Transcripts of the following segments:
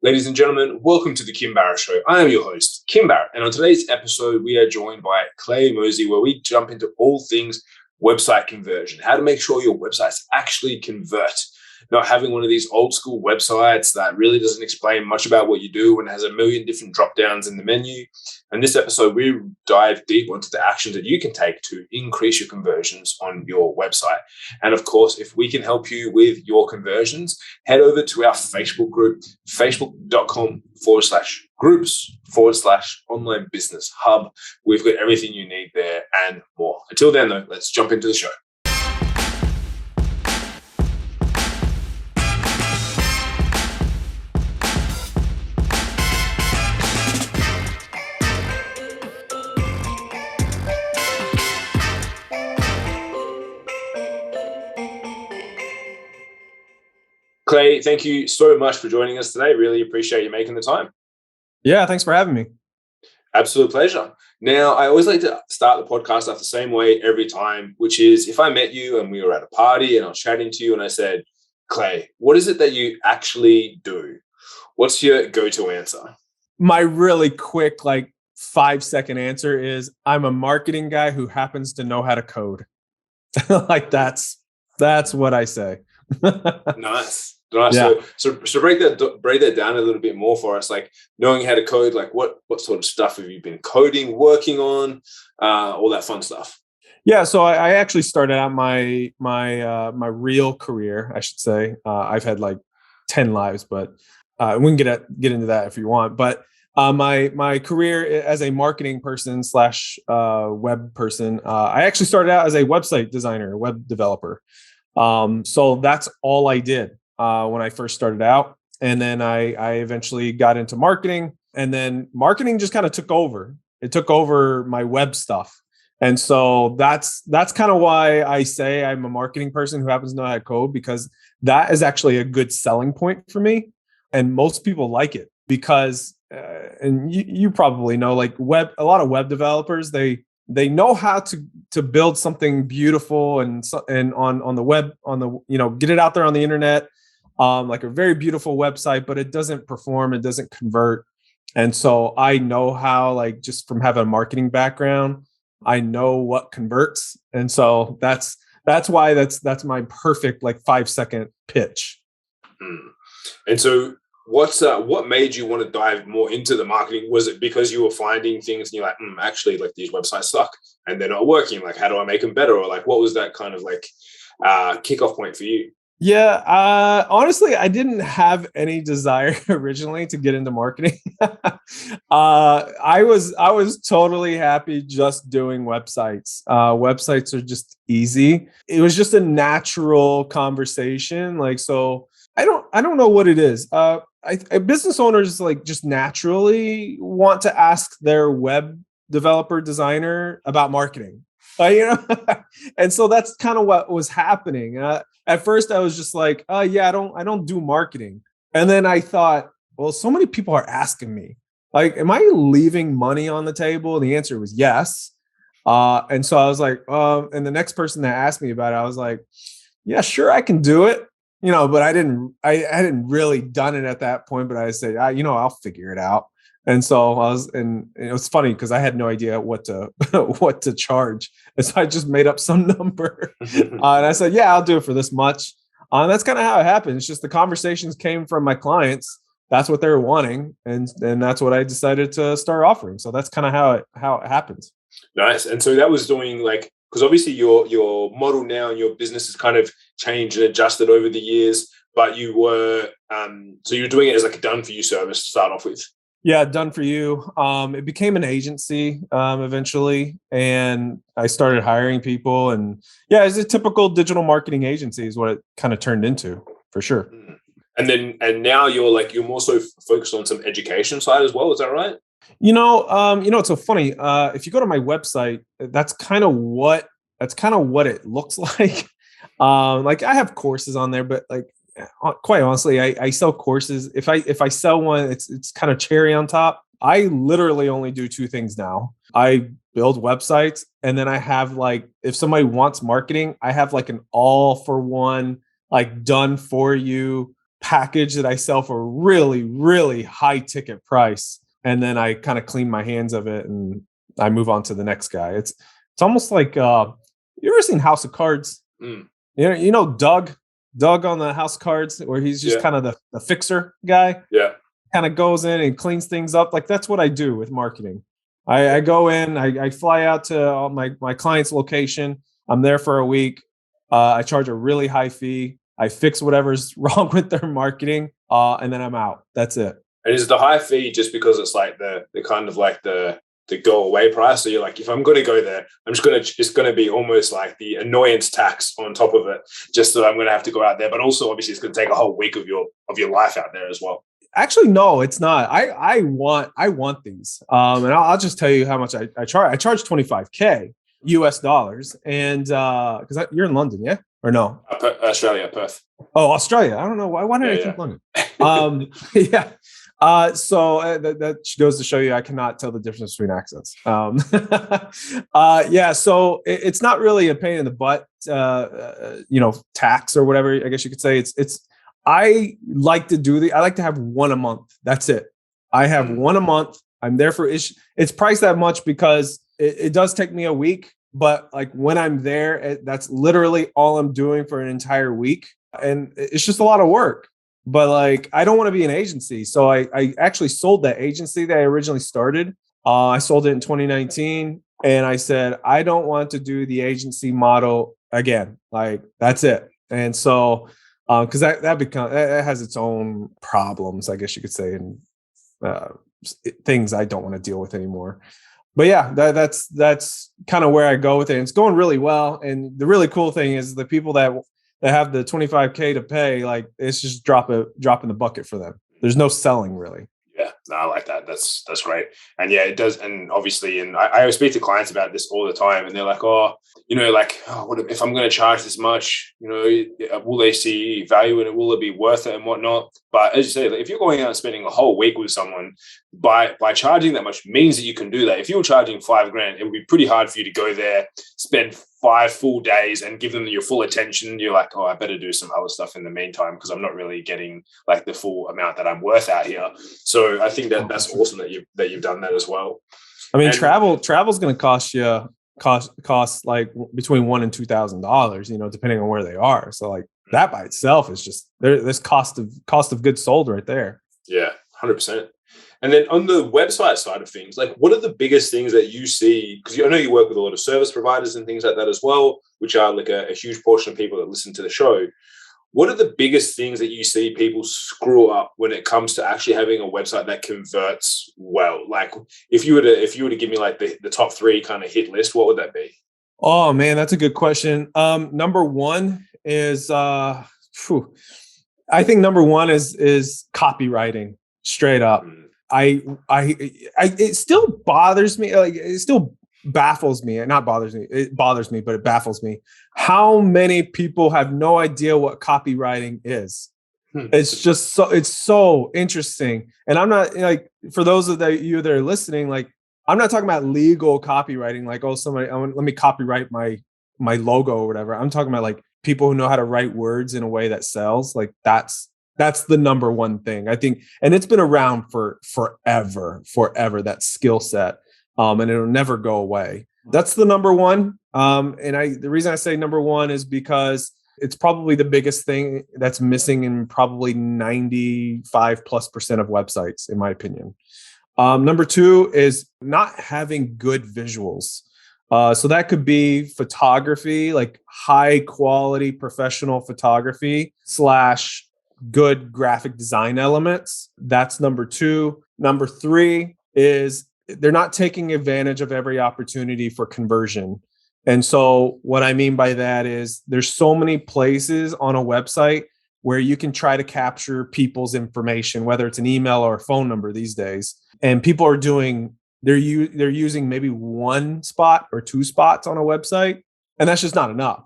Ladies and gentlemen, welcome to the Kim Barrett Show. I am your host, Kim Barrett, and on today's episode, we are joined by Clay Mosley, where we jump into all things website conversion, how to make sure your websites actually convert, not having one of these old school websites that really doesn't explain much about what you do and has a million different drop downs in the menu. In this episode, we dive deep into the actions that you can take to increase your conversions on your website. And of course, if we can help you with your conversions, head over to our Facebook group, facebook.com/groups/online business hub. We've got everything you need there and more. Until then, though, let's jump into the show. Clay, thank you so much for joining us today. Really appreciate you making the time. Yeah, thanks for having me. Absolute pleasure. Now, I always like to start the podcast off the same way every time, which is if I met you and we were at a party and I was chatting to you and I said, Clay, what is it that you actually do? What's your go-to answer? My really quick, 5-second answer is I'm a marketing guy who happens to know how to code. That's what I say. Nice. Yeah. So break that down a little bit more for us. Like knowing how to code, like what sort of stuff have you been coding, working on, all that fun stuff. Yeah. So I actually started out my real career, I should say. I've had 10 lives, but we can get into that if you want. But my career as a marketing person / web person, I actually started out as a website designer, web developer. So that's all I did when I first started out. And then I eventually got into marketing, and then marketing just kind of took over. It took over my web stuff. And so that's kind of why I say I'm a marketing person who happens to know how to code, because that is actually a good selling point for me. And most people like it because, and you probably know, a lot of web developers, they know how to build something beautiful and on the web, get it out there on the internet, like a very beautiful website, but it doesn't perform, it doesn't convert. And so I know how, just from having a marketing background, I know what converts. And so that's why that's my perfect 5-second pitch. And so what made you want to dive more into the marketing? Was it because you were finding things and you're like, actually, these websites suck and they're not working? How do I make them better? Or what was that kind of kickoff point for you? Yeah, honestly, I didn't have any desire originally to get into marketing. I was totally happy just doing websites. Websites are just easy. It was just a natural conversation. So I don't know what it is. Business owners just naturally want to ask their web developer designer about marketing. And so that's kind of what was happening. At first, I was just I don't do marketing. And then I thought, well, so many people are asking me, am I leaving money on the table? And the answer was yes. And so I was and the next person that asked me about it, I was like, yeah, sure, I can do it. But I hadn't really done it at that point. But I said, I'll figure it out. And so and it was funny because I had no idea what to charge. And so I just made up some number. And I said, yeah, I'll do it for this much. And that's kind of how it happened. It's just the conversations came from my clients. That's what they were wanting. And that's what I decided to start offering. So that's kind of how it happens. Nice. And so that was doing because obviously your model now and your business has kind of changed and adjusted over the years, but you were, so you're doing it as a done for you service to start off with. Yeah, done for you. It became an agency eventually, and I started hiring people. And yeah, it's a typical digital marketing agency is what it kind of turned into, for sure. And now you're more so focused on some education side as well. Is that right? It's so funny. If you go to my website, that's kind of what it looks like. I have courses on there, but quite honestly, I sell courses. If I sell one, it's kind of cherry on top. I literally only do two things now. I build websites, and then I have if somebody wants marketing, I have an all for one, done for you package that I sell for a really, really high ticket price. And then I kind of clean my hands of it and I move on to the next guy. It's almost like, you ever seen House of Cards? You know Doug on the House of Cards, where he's just kind of the fixer guy. Yeah. Kind of goes in and cleans things up. Like that's what I do with marketing. I go in, I fly out to my client's location. I'm there for a week. I charge a really high fee. I fix whatever's wrong with their marketing, and then I'm out. That's it. And is the high fee just because it's like the kind of like the go away price? So you're like, if I'm going to go there, it's going to be almost like the annoyance tax on top of it, just so I'm going to have to go out there. But also, obviously, it's going to take a whole week of your life out there as well. Actually, no, it's not. I want these, and I'll just tell you how much I charge. I charge $25K US dollars, and because you're in London, yeah, or no? Australia, Perth. Oh, Australia. I don't know why did I think London? Yeah. So that goes to show you I cannot tell the difference between accents. Yeah. So it's not really a pain in the butt, tax or whatever. I guess you could say I like to have one a month. That's it. I have one a month. I'm there for it's priced that much because it does take me a week, but like when I'm there, that's literally all I'm doing for an entire week. And it's just a lot of work, but like, I don't want to be an agency. So I actually sold that agency that I originally started. I sold it in 2019 and I said, I don't want to do the agency model again. Like that's it. And so, cause that has its own problems, I guess you could say, and things I don't want to deal with anymore. But yeah, that's kind of where I go with it. And it's going really well. And the really cool thing is the people that have the $25K to pay, like it's just drop in the bucket for them. There's no selling really. Yeah, no, I like that. That's great. And yeah, it does. And obviously, and I always speak to clients about this all the time, and they're like, what if I'm going to charge this much? Will they see value in it? Will it be worth it and whatnot? But as you say, if you're going out and spending a whole week with someone, by charging that much means that you can do that. If you were charging $5,000, it would be pretty hard for you to go there, spend 5 full days and give them your full attention. You're like, I better do some other stuff in the meantime because I'm not really getting like the full amount that I'm worth out here. So I think that's awesome that you've done that as well. I mean, travel's going to cost like between $1,000 and $2,000, depending on where they are. So like that by itself is just there's cost of goods sold right there. Yeah, 100%. And then on the website side of things, like what are the biggest things that you see? Because I know you work with a lot of service providers and things like that as well, which are like a huge portion of people that listen to the show. What are the biggest things that you see people screw up when it comes to actually having a website that converts well? Like if you were to give me like the top 3 kind of hit list, what would that be? Oh man, that's a good question. Number one is I think number one is copywriting straight up. It still bothers me. Like it still baffles me. Not bothers me. It bothers me, but it baffles me. How many people have no idea what copywriting is? It's just it's so interesting. And I'm not like, for those of you that are listening, like I'm not talking about legal copywriting. Like, let me copyright my logo or whatever. I'm talking about like people who know how to write words in a way that sells. Like that's the number one thing I think. And it's been around for forever, that skill set. And it'll never go away. That's the number one. And the reason I say number one is because it's probably the biggest thing that's missing in probably 95+% of websites, in my opinion. Number two is not having good visuals. So that could be photography, like high quality professional photography / good graphic design elements. That's number two. Number three is they're not taking advantage of every opportunity for conversion. And so what I mean by that is there's so many places on a website where you can try to capture people's information, whether it's an email or a phone number these days. And people are they're using maybe 1 spot or 2 spots on a website. And that's just not enough.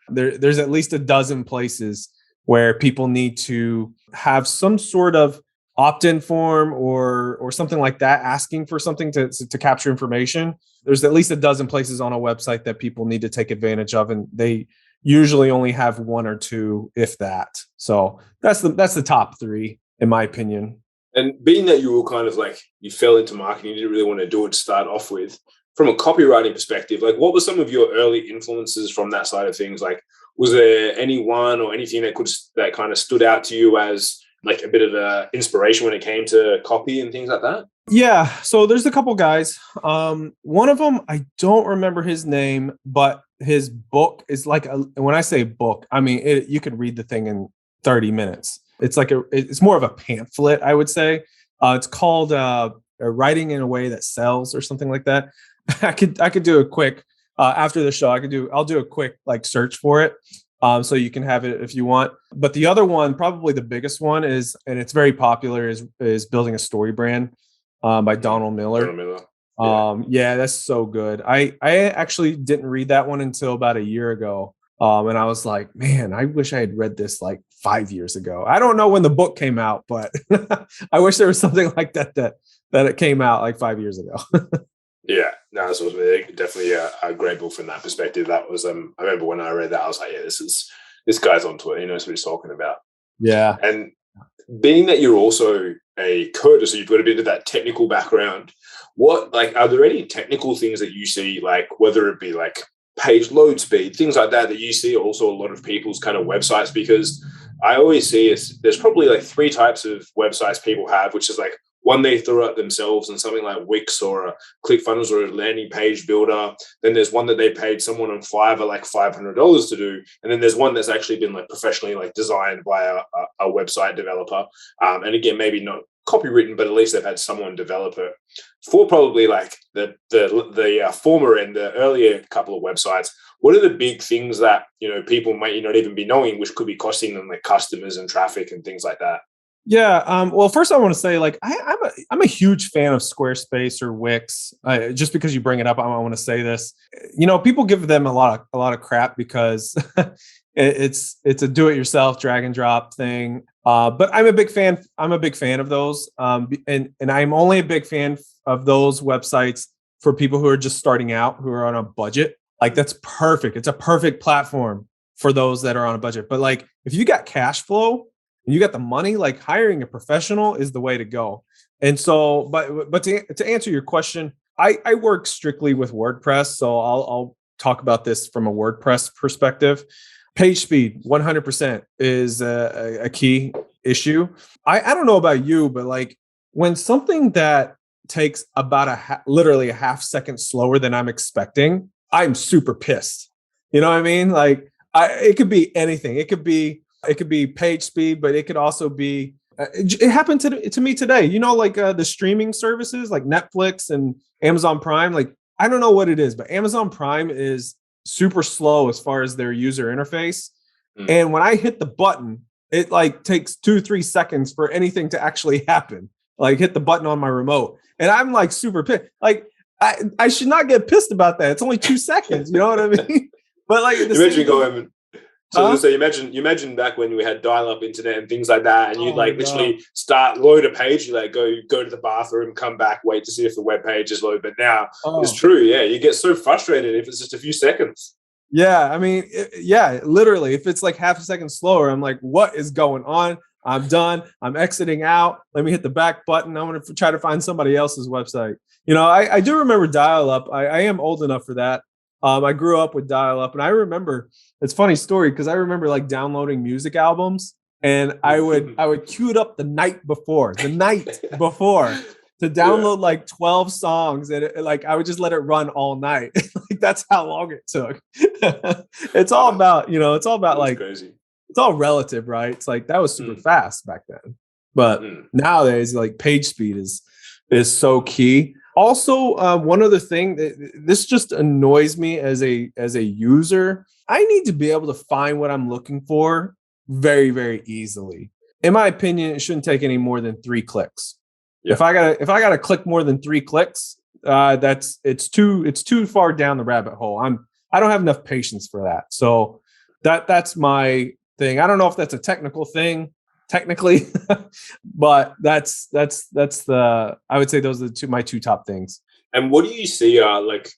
There's at least a dozen places where people need to have some sort of opt-in form or something like that, asking for something to capture information. There's at least a dozen places on a website that people need to take advantage of. And they usually only have one or two, if that. So that's the top three, in my opinion. And being that you were kind of like, you fell into marketing, you didn't really want to do it to start off with, from a copywriting perspective, like what were some of your early influences from that side of things? Like, was there anyone or anything that kind of stood out to you as like a bit of a inspiration when it came to copy and things like that? Yeah. So there's a couple guys. One of them, I don't remember his name, but his book is like when I say book, I mean, you could read the thing in 30 minutes. It's like it's more of a pamphlet, I would say. It's called Writing in a Way That Sells or something like that. I could do a quick after the show. I'll do a quick like search for it. So you can have it if you want. But the other one, probably the biggest one is, and it's very popular, is Building a Story Brand by Donald Miller. Donald Miller. Yeah, that's so good. I actually didn't read that one until about a year ago. And I was like, man, I wish I had read this like 5 years ago. I don't know when the book came out, but I wish there was something like that it came out like 5 years ago. Yeah, no, this was definitely a great book from that perspective. That was, I remember when I read that, I was like, yeah, this guy's onto it. He knows what he's talking about. Yeah. And being that you're also a coder, so you've got a bit of that technical background, are there any technical things that you see, like whether it be like page load speed, things like that you see also a lot of people's kind of websites? Because I always see there's probably like three types of websites people have, which is like one they throw out themselves and something like Wix or a ClickFunnels or a landing page builder. Then there's one that they paid someone on Fiverr like $500 to do. And then there's one that's actually been like professionally like designed by a website developer. And again, maybe not copywritten, but at least they've had someone develop it. For probably like the former and the earlier couple of websites, what are the big things that, people might not even be knowing, which could be costing them like customers and traffic and things like that? Yeah. Well, first I want to say, like, I'm a huge fan of Squarespace or Wix. Just because you bring it up, I want to say this. People give them a lot of crap because it's a do-it-yourself drag and drop thing. But I'm a big fan. I'm a big fan of those. And I'm only a big fan of those websites for people who are just starting out, who are on a budget. Like, that's perfect. It's a perfect platform for those that are on a budget. But like, if you got cash flow, you got the money, like hiring a professional is the way to go. And so, but to answer your question, I work strictly with WordPress. So I'll talk about this from a WordPress perspective. Page speed, 100% is a key issue. I don't know about you, but like when something that takes about literally a half second slower than I'm expecting, I'm super pissed. You know what I mean? Like it could be anything. It could be page speed, but it could also be, it happened to me today, like the streaming services like Netflix and Amazon Prime. Like, I don't know what it is, but Amazon Prime is super slow as far as their user interface. And when I hit the button, it like takes 2-3 seconds for anything to actually happen. Like hit the button on my remote. And I'm like super pissed. Like I should not get pissed about that. It's only 2 seconds. You know what I mean? But like, imagine going. So you imagine back when we had dial-up internet and things like that, and you'd literally load a page, you like go to the bathroom, come back, wait to see if the web page is loaded. But now it's true, yeah, you get so frustrated if it's just a few seconds. Yeah, I mean, literally, if it's like half a second slower, I'm like, what is going on? I'm done. I'm exiting out. Let me hit the back button. I'm going to try to find somebody else's website. I do remember dial-up. I am old enough for that. I grew up with dial-up, and I remember, it's a funny story because I remember like downloading music albums, and I would queue it up the night before to download like 12 songs, and I would just let it run all night. Like, that's how long it took. It's all about, like, crazy. It's all relative, right? It's like that was super fast back then, but nowadays, like, page speed is so key. Also, one other thing this just annoys me as a user. I need to be able to find what I'm looking for very, very easily. In my opinion, it shouldn't take any more than 3 clicks. Yeah. If I gotta click more than 3 clicks, it's too far down the rabbit hole. I don't have enough patience for that. So that's my thing. I don't know if that's a technical thing, technically, but that's I would say those are my two top things. And what do you see like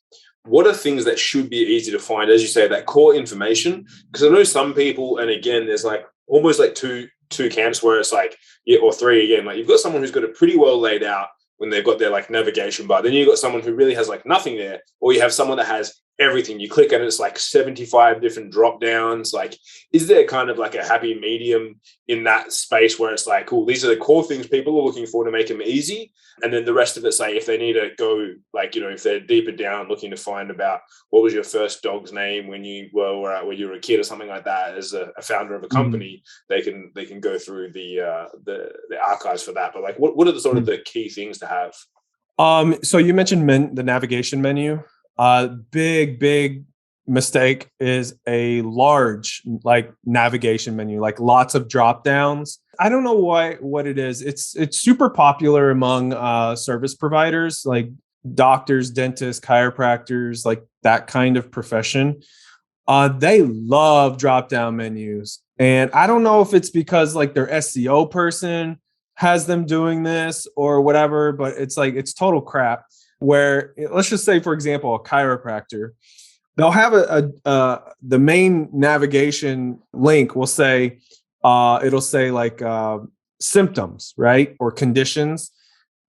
what are things that should be easy to find, as you say, that core information? Because I know some people, and again, there's like almost like two camps where it's like, yeah, or three again. Like you've got someone who's got it pretty well laid out when they've got their like navigation bar. Then you've got someone who really has like nothing there, or you have someone that has everything. You click and it's like 75 different drop downs. Like, is there kind of like a happy medium in that space where it's like, cool, these are the core things people are looking for to make them easy, and then the rest of it, say if they need to go, like, you know, if they're deeper down looking to find about what was your first dog's name when you were when you were a kid or something like that, as a founder of a company, they can go through the archives for that. But like, what are the sort of the key things to have? So you mentioned the navigation menu. Big mistake is a large like navigation menu, like lots of drop downs. I don't know what it is. It's super popular among service providers like doctors, dentists, chiropractors, like that kind of profession. They love drop down menus. And I don't know if it's because like their SEO person has them doing this or whatever, but it's like, it's total crap. Where let's just say, for example, a chiropractor, they'll have the main navigation link will say, it'll say like symptoms, right? Or conditions.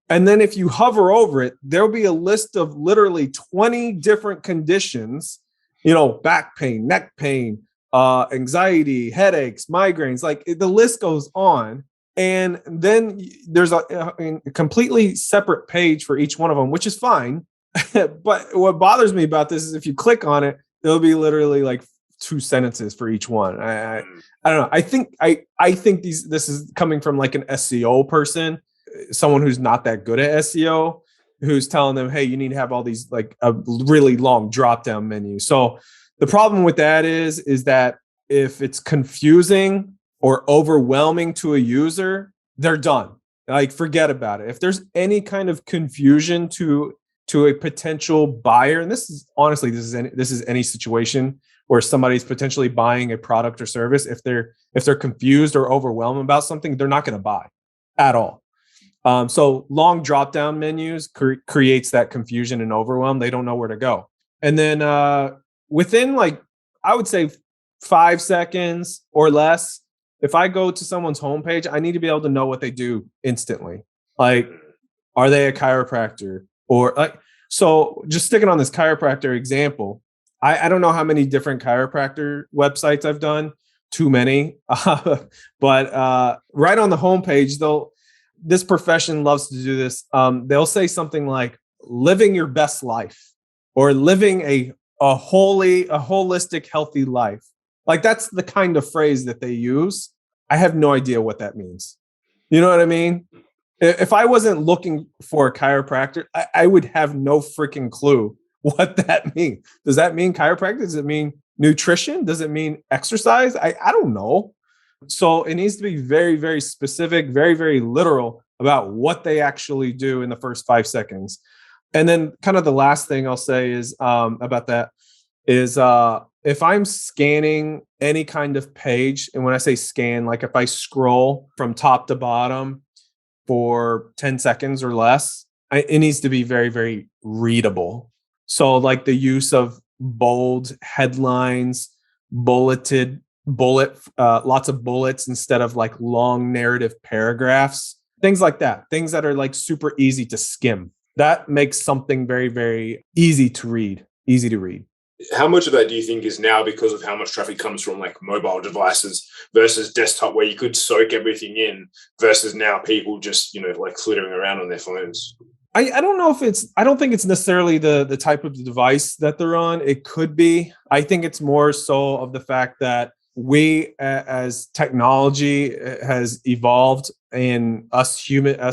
And then if you hover over it, there'll be a list of literally 20 different conditions, you know, back pain, neck pain, anxiety, headaches, migraines, like the list goes on. And then there's a completely separate page for each one of them, which is fine. But what bothers me about this is if you click on it, there'll be literally like 2 sentences for each one. I don't know. I think this is coming from like an SEO person, someone who's not that good at SEO, who's telling them, hey, you need to have all these like a really long drop down menu. So the problem with that is that if it's confusing or overwhelming to a user, they're done. Like, forget about it. If there's any kind of confusion to a potential buyer, and this is honestly, this is any situation where somebody's potentially buying a product or service. If they're confused or overwhelmed about something, they're not going to buy at all. So long drop down menus creates that confusion and overwhelm. They don't know where to go. And then within like, I would say 5 seconds or less, if I go to someone's homepage, I need to be able to know what they do instantly. Like, are they a chiropractor? Or like, so just sticking on this chiropractor example, I don't know how many different chiropractor websites I've done, too many. But right on the homepage, this profession loves to do this. They'll say something like living your best life or living a holistic, healthy life. Like, that's the kind of phrase that they use. I have no idea what that means. You know what I mean? If I wasn't looking for a chiropractor, I would have no freaking clue what that means. Does that mean chiropractic? Does it mean nutrition? Does it mean exercise? I don't know. So it needs to be very, very specific, very, very literal about what they actually do in the first 5 seconds. And then kind of the last thing I'll say is about that is if I'm scanning any kind of page, and when I say scan, like if I scroll from top to bottom for 10 seconds or less, it needs to be very, very readable. So like the use of bold headlines, lots of bullets instead of like long narrative paragraphs, things like that, things that are like super easy to skim. That makes something very, very easy to read. How much of that do you think is now because of how much traffic comes from like mobile devices versus desktop, where you could soak everything in, versus now people just, you know, like flittering around on their phones? I don't know if I don't think it's necessarily the type of device that they're on. It could be. I think it's more so of the fact that we as technology has evolved, and us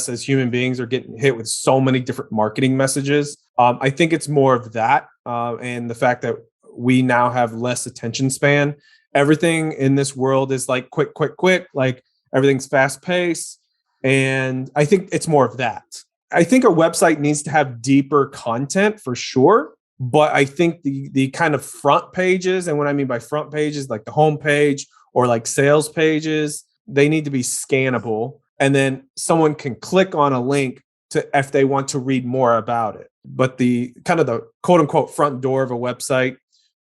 as human beings are getting hit with so many different marketing messages. I think it's more of that, and the fact that we now have less attention span. Everything in this world is like quick, like everything's fast paced. And I think it's more of that. I think a website needs to have deeper content for sure. But I think the kind of front pages, and what I mean by front pages, like the home page or like sales pages, they need to be scannable. And then someone can click on a link to if they want to read more about it. the kind of the quote unquote front door of a website,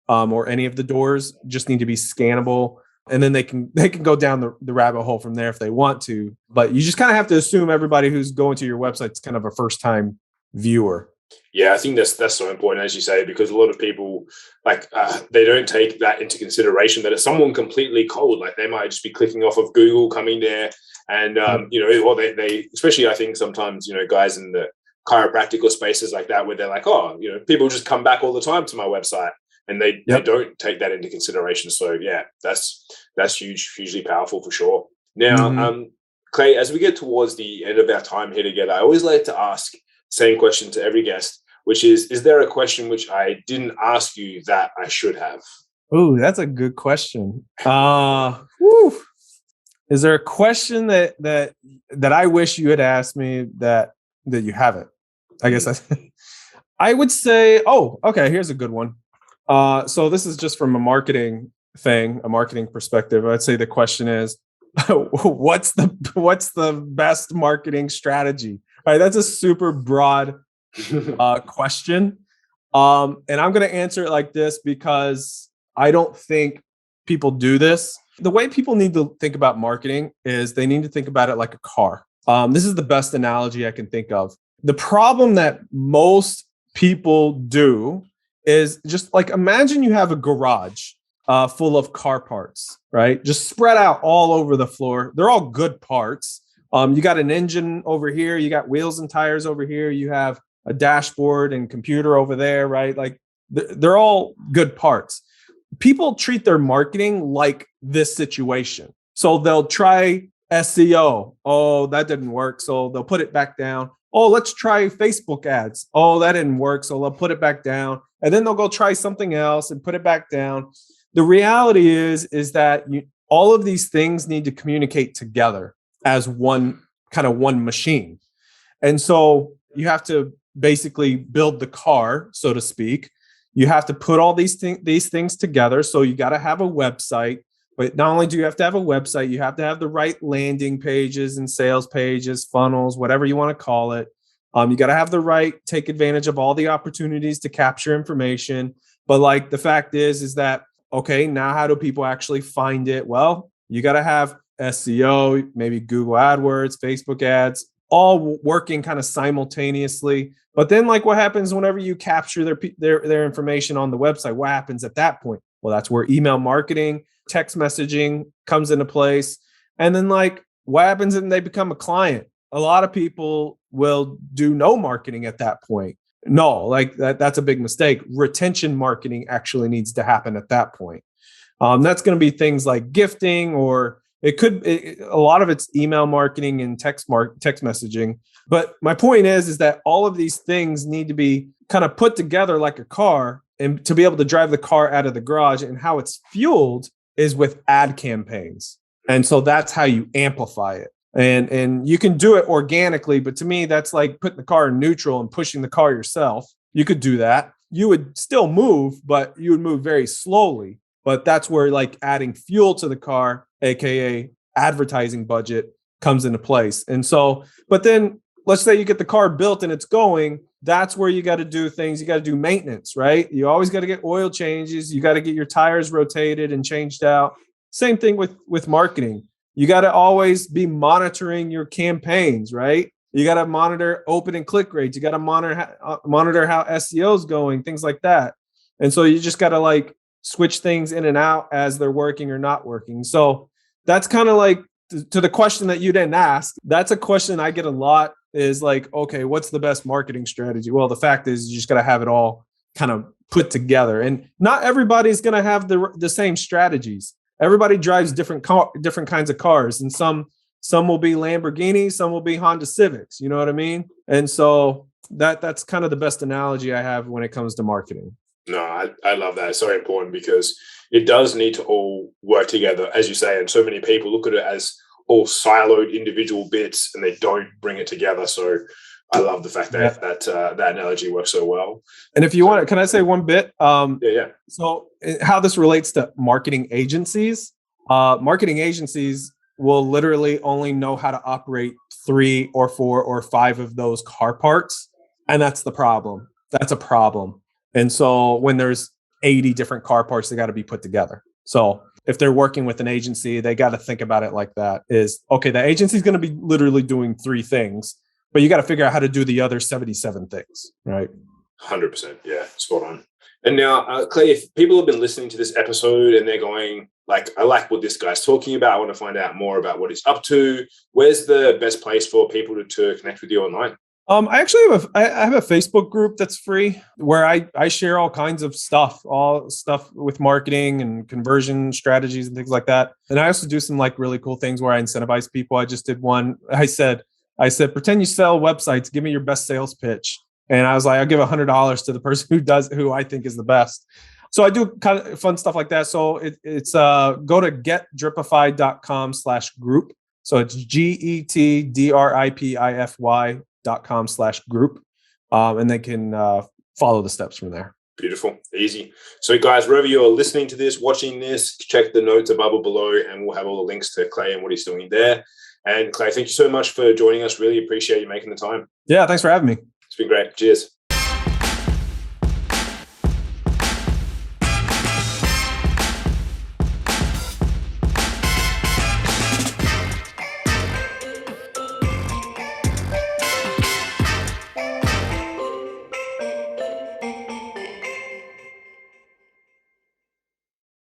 or any of the doors just need to be scannable. And then they can go down the rabbit hole from there if they want to. But you just kind of have to assume everybody who's going to your website is kind of a first time viewer. Yeah, I think that's so important, as you say, because a lot of people they don't take that into consideration, that it's someone completely cold. Like they might just be clicking off of Google, coming there, and or they especially, I think sometimes guys in the chiropractical spaces like that, where they're like, oh, people just come back all the time to my website, and they don't take that into consideration. So yeah, that's hugely powerful for sure. Now, Clay, as we get towards the end of our time here together, I always like to ask same question to every guest, which is there a question which I didn't ask you that I should have? Oh, that's a good question. Is there a question that I wish you had asked me that you haven't? I guess I would say, okay, here's a good one. So this is just from a marketing perspective. I'd say the question is, what's the best marketing strategy? All right, that's a super broad question. And I'm going to answer it like this because I don't think people do this. The way people need to think about marketing is they need to think about it like a car. This is the best analogy I can think of. The problem that most people do is just like, imagine you have a garage full of car parts, right? Just spread out all over the floor. They're all good parts. You got an engine over here, you got wheels and tires over here, you have a dashboard and computer over there, right? Like they're all good parts. People treat their marketing like this situation. So they'll try SEO. Oh, that didn't work. So they'll put it back down. Oh, let's try Facebook ads. Oh, that didn't work. So they'll put it back down. And then they'll go try something else and put it back down. The reality is that all of these things need to communicate together as one machine. And so you have to basically build the car, so to speak. You have to put all these things together. So you got to have a website, but not only do you have to have a website, you have to have the right landing pages and sales pages, funnels, whatever you want to call it. You got to have the right, take advantage of all the opportunities to capture information. But like the fact is that, okay, now how do people actually find it? Well, you got to have SEO, maybe Google AdWords, Facebook ads, all working kind of simultaneously. But then like what happens whenever you capture their information on the website? What happens at that point? Well, that's where email marketing, text messaging comes into place. And then like what happens when they become a client? A lot of people will do no marketing at that point. No, like that's a big mistake. Retention marketing actually needs to happen at that point. That's going to be things like gifting, or a lot of it's email marketing and text messaging. But my point is that all of these things need to be kind of put together like a car, and to be able to drive the car out of the garage. And how it's fueled is with ad campaigns. And so that's how you amplify it. And you can do it organically, but to me, that's like putting the car in neutral and pushing the car yourself. You could do that. You would still move, but you would move very slowly. But that's where like adding fuel to the car, AKA advertising budget, comes into place. And so, but then let's say you get the car built and it's going, that's where you got to do things. You got to do maintenance, right? You always got to get oil changes. You got to get your tires rotated and changed out. Same thing with marketing. You got to always be monitoring your campaigns, right? You got to monitor open and click rates. You got to monitor how SEO is going, things like that. And so you just got to like switch things in and out as they're working or not working. So that's kind of like to the question that you didn't ask. That's a question I get a lot, is like, okay, what's the best marketing strategy? Well, the fact is you just got to have it all kind of put together. And not everybody's going to have the same strategies. Everybody drives different kinds of cars, and some will be Lamborghinis, some will be Honda Civics. You know what I mean? And so that's kind of the best analogy I have when it comes to marketing. No, I love that. It's so important because it does need to all work together, as you say. And so many people look at it as all siloed individual bits, and they don't bring it together. So I love the fact that that analogy works so well. And if you want, can I say one bit? Yeah. So how this relates to marketing agencies? Marketing agencies will literally only know how to operate 3 or 4 or 5 of those car parts. And that's the problem. That's a problem. And so when there's 80 different car parts, they got to be put together. So if they're working with an agency, they got to think about it like that is, okay, the agency is going to be literally doing 3 things, but you got to figure out how to do the other 77 things, right? 100%. Yeah, spot on. And now, Clay, if people have been listening to this episode and they're going, like, I like what this guy's talking about, I want to find out more about what he's up to, where's the best place for people to connect with you online? I actually have a Facebook group that's free where I share all kinds of stuff, all stuff with marketing and conversion strategies and things like that. And I also do some like really cool things where I incentivize people. I just did one. I said, pretend you sell websites, give me your best sales pitch. And I was like, I'll give $100 to the person who I think is the best. So I do kind of fun stuff like that. So it's go to getdripify.com/group. So it's GETDRIPIFY.com/group. And they can follow the steps from there. Beautiful. Easy. So guys, wherever you're listening to this, watching this, check the notes above below and we'll have all the links to Clay and what he's doing there. And Clay, thank you so much for joining us. Really appreciate you making the time. Yeah, thanks for having me. It's been great. Cheers.